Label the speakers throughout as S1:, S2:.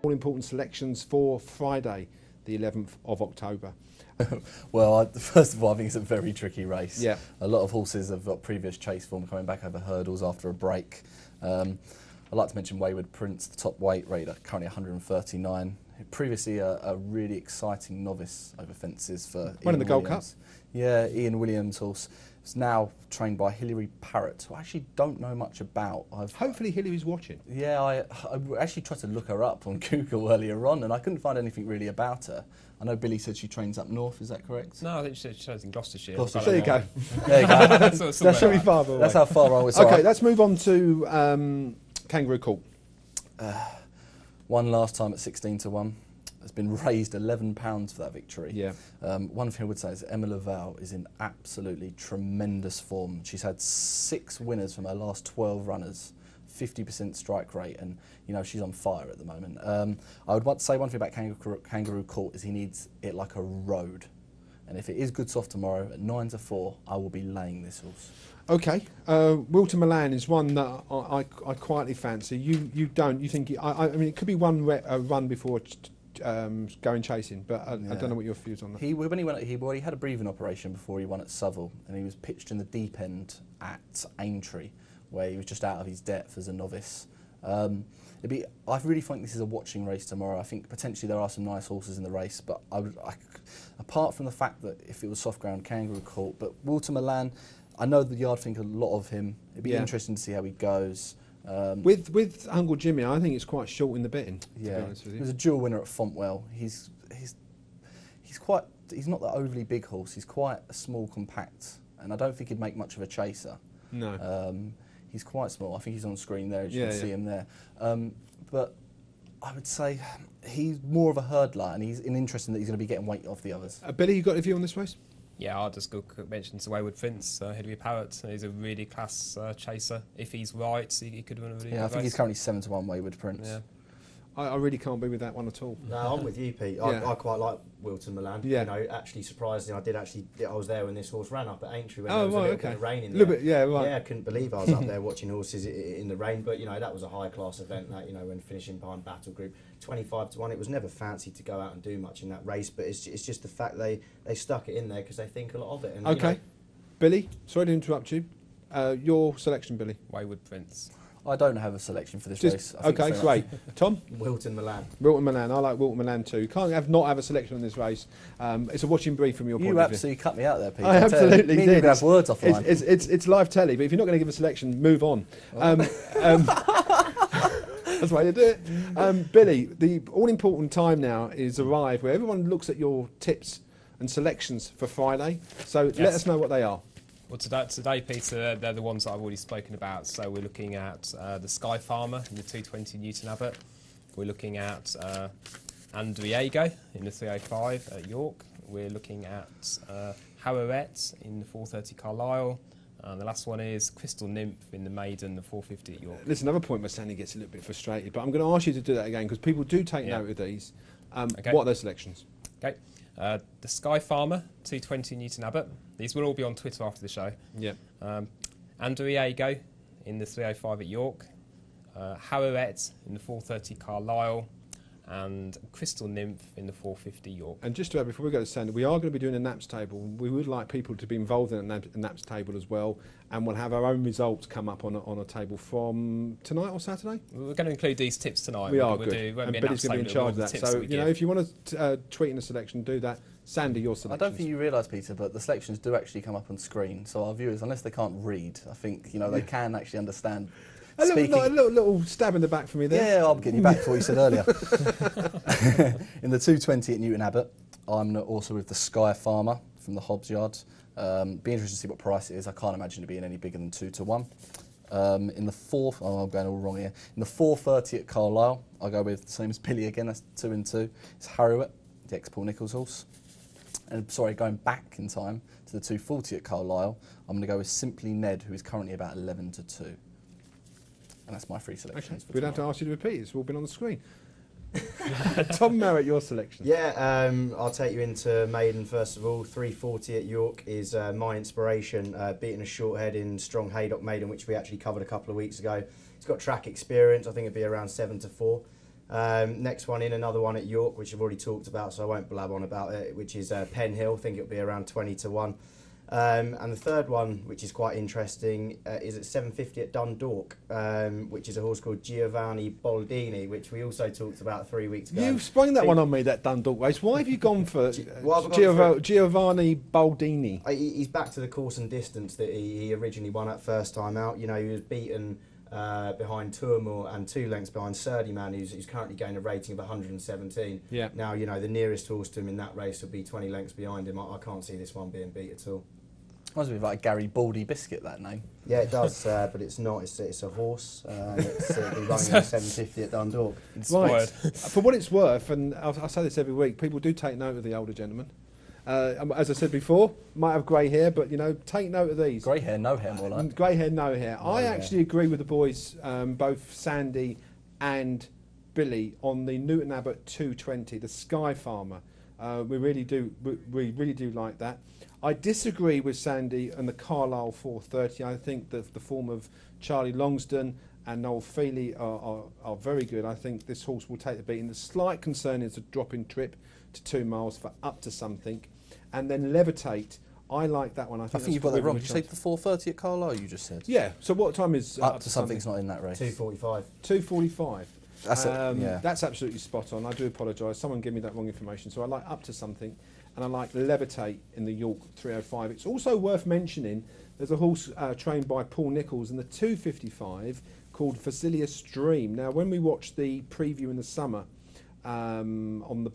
S1: All important selections for Friday, the 11th of October.
S2: Well, first of all, I think it's a very tricky race.
S1: Yeah.
S2: A lot of horses have got previous chase form coming back over hurdles after a break. I'd like to mention Wayward Prince, the top weight, rated at currently 139. Previously a really exciting novice over fences for
S1: One in the Gold Cup.
S2: Yeah, Ian Williams' horse. It's now trained by Hilary Parrott, who I actually don't know much about.
S1: Hopefully Hillary's watching.
S2: Yeah, I actually tried to look her up on Google earlier on, and I couldn't find anything really about her. I know Billy said she trains up north, is that correct?
S3: No, I think she trains in Gloucestershire.
S1: There you go.
S2: There you go.
S1: That should be far away.
S2: That's how far I was.
S1: Okay, let's move on to Kangaroo Court.
S2: Won last time at 16 to 1. Has been raised £11 for that victory.
S1: Yeah.
S2: One thing I would say is Emma Laval is in absolutely tremendous form. She's had 6 winners from her last 12 runners, 50% strike rate, and she's on fire at the moment. I would want to say one thing about Kangaroo Court is he needs it like a road. And if it is good soft tomorrow at 9 to 4, I will be laying this horse.
S1: Okay, Wilton Milan is one that I quietly fancy. You don't. You think? I mean, it could be one run before going chasing, but I don't know what your views on that.
S2: He had a breathing operation before he won at Southall, and he was pitched in the deep end at Aintree, where he was just out of his depth as a novice. I really think this is a watching race tomorrow. I think potentially there are some nice horses in the race, but apart from the fact that if it was soft ground, Kangaroo Court, but Wilton Milan, I know the yard think a lot of him. It'd be interesting to see how he goes.
S1: With Uncle Jimmy, I think it's quite short in the betting. To be honest with you.
S2: He was a dual winner at Fontwell. He's not that overly big horse. He's quite a small, compact, and I don't think he'd make much of a chaser.
S1: No.
S2: He's quite small. I think he's on screen there, as you can see him there. But I would say he's more of a hurdler, and he's interesting that he's going to be getting weight off the others.
S1: Billy, you got a view on this race?
S3: Yeah, I'll just go mention to Wayward Prince, Hilary Parrott. He's a really class chaser. If he's right, he could win a really good
S2: I think
S3: race.
S2: he's currently 7 to 1 Wayward Prince.
S3: Yeah.
S1: I really can't be with that one at all.
S4: No, I'm with you, Pete. I quite like Wilton Milan.
S1: Yeah.
S4: Actually surprisingly, I was there when this horse ran up at Aintree when
S1: there
S4: was a little bit of rain in there.
S1: A little bit, yeah, right.
S4: Yeah, I couldn't believe I was up there watching horses in the rain. But that was a high class event. That when finishing behind Battle Group, 25 to 1. It was never fancied to go out and do much in that race, but it's just the fact they stuck it in there because they think a lot of it. And,
S1: okay, Billy. Sorry to interrupt you. Your selection, Billy.
S3: Wayward Prince.
S2: I don't have a selection for this race.
S1: Okay, great. Tom?
S4: Wilton Milan.
S1: Wilton Milan. I like Wilton Milan too. You can't not have a selection on this race. It's a watching brief from your point of view.
S2: You absolutely cut me out there, Peter.
S1: I absolutely did.
S2: You can have words offline.
S1: It's live telly, but if you're not going to give a selection, move on. That's why you do it. Billy, the all-important time now is arrived where everyone looks at your tips and selections for Friday. So let us know what they are.
S3: Well, today, Peter, they're the ones that I've already spoken about. So we're looking at the Sky Farmer in the 220 Newton Abbot. We're looking at Andriego in the 305 at York. We're looking at Harriet in the 430 Carlisle. The last one is Crystal Nymph in the Maiden, the 450 at York.
S1: There's another point where Sandy gets a little bit frustrated, but I'm going to ask you to do that again because people do take note of these.
S3: Okay.
S1: What are those selections?
S3: Okay. The Sky Farmer, 220 Newton Abbot. These will all be on Twitter after the show.
S1: Yeah.
S3: Andriego in the 305 at York. Harriet in the 430 Carlisle. And Crystal Nymph in the 450 York.
S1: And just to add, before we go to Sandy, we are going to be doing a naps table. We would like people to be involved in a naps table as well, and we'll have our own results come up on a table from tonight or Saturday.
S3: We're going to include these tips tonight.
S1: We are good. And Billy's going to be in charge of that. So if you want to tweet in a selection, do that. Sandy, your selection.
S2: I don't think you realise, Peter, but the selections do actually come up on screen. So our viewers, unless they can't read, I think they can actually understand.
S1: A little stab in the back for me there.
S2: Yeah, I'm getting you back for what you said earlier. In the 220 at Newton Abbot, I'm also with the Sky Farmer from the Hobbs Yard. Be interested to see what price it is. I can't imagine it being any bigger than 2 to 1. In the fourth, I'm going all wrong here. In the 430 at Carlisle, I'll go with the same as Billy again. That's 2 and 2. It's Harriet, the ex-Paul Nicholls horse. And going back in time to the 240 at Carlisle, I'm going to go with Simply Ned, who is currently about 11 to 2. And that's my 3 selections.
S1: Okay. We'd have to ask you to repeat. It's all been on the screen. Tom Merritt, your selection.
S4: Yeah, I'll take you into Maiden first of all. 340 at York is my inspiration, beating a short head in Strong Haydock Maiden, which we actually covered a couple of weeks ago. He's got track experience. I think it'd be around 7 to 4. Next one in, another one at York, which I've already talked about, so I won't blab on about it, which is Penn Hill. I think it'll be around 20 to 1. And the third one, which is quite interesting, is at 750 at Dundalk, which is a horse called Giovanni Boldini, which we also talked about 3 weeks ago.
S1: You sprung that one on me, that Dundalk race. Why have you gone for Giovanni Boldini?
S4: He's back to the course and distance that he originally won at first time out. You know, he was beaten behind Tourmoor and 2 lengths behind Surdyman, who's currently gained a rating of 117.
S1: Yeah.
S4: Now, you know, the nearest horse to him in that race will be 20 lengths behind him. I can't see this one being beat at all.
S2: Reminds me of like a Gary Baldy biscuit, that name.
S4: Yeah, it does, but it's not. It's a horse. It'll be running at 750 at Dundalk.
S1: Right. For what it's worth, and I say this every week, people do take note of the older gentlemen. As I said before, might have grey hair, but you know, take note of these.
S2: Grey hair, no hair, more like.
S1: Grey hair, no hair.
S4: No
S1: I
S4: hair.
S1: actually agree with the boys, both Sandy and Billy, on the Newton Abbot 220, the Sky Farmer. We really do like that. I disagree with Sandy and the Carlisle 430. I think that the form of Charlie Longsdon and Noel Feely are very good. I think this horse will take the beating. The slight concern is a drop in trip to 2 miles for up to something. And then Levitate, I like that one. I think
S2: you've got that wrong. Did you say the 430 at Carlisle, you just said?
S1: Yeah, so what time is
S2: Up to something's not in that race.
S4: 2:45.
S1: 2:45.
S2: That's
S1: That's absolutely spot on. I do apologise. Someone gave me that wrong information. So I like up to something, and I like Levitate in the York 305. It's also worth mentioning there's a horse trained by Paul Nichols in the 255 called Vasilius Dream. Now, when we watched the preview in the summer on the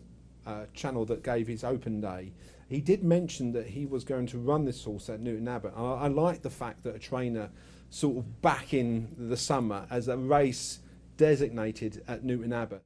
S1: channel that gave his open day, he did mention that he was going to run this horse at Newton Abbot. I like the fact that a trainer sort of back in the summer as a race designated at Newton Abbot.